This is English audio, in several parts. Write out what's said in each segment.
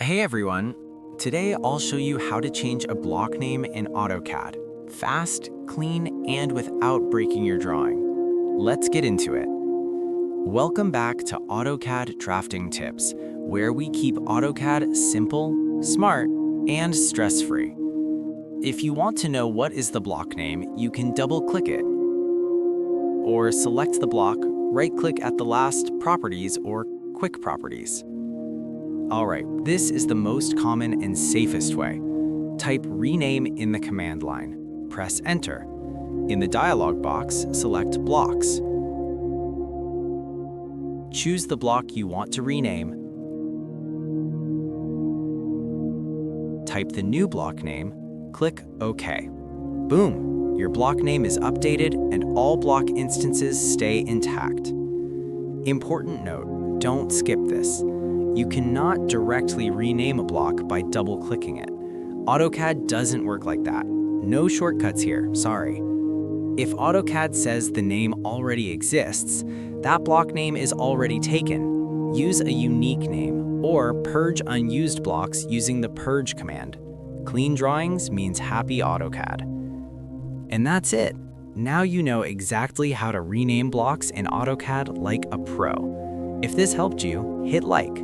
Hey everyone! Today I'll show you how to change a block name in AutoCAD. Fast, clean, and without breaking your drawing. Let's get into it. Welcome back to AutoCAD Drafting Tips, where we keep AutoCAD simple, smart, and stress-free. If you want to know what is the block name, you can double-click it. Or select the block, right-click at the last Properties or Quick Properties. Alright, this is the most common and safest way. Type Rename in the command line. Press Enter. In the dialog box, select Blocks. Choose the block you want to rename. Type the new block name. Click OK. Boom! Your block name is updated and all block instances stay intact. Important note, don't skip this. You cannot directly rename a block by double-clicking it. AutoCAD doesn't work like that. No shortcuts here, sorry. If AutoCAD says the name already exists, that block name is already taken. Use a unique name, or purge unused blocks using the purge command. Clean drawings means happy AutoCAD. And that's it. Now you know exactly how to rename blocks in AutoCAD like a pro. If this helped you, hit like.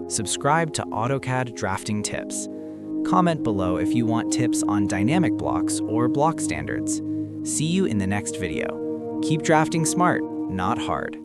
Subscribe to AutoCAD Drafting Tips. Comment below if you want tips on dynamic blocks or block standards. See you in the next video. Keep drafting smart, not hard.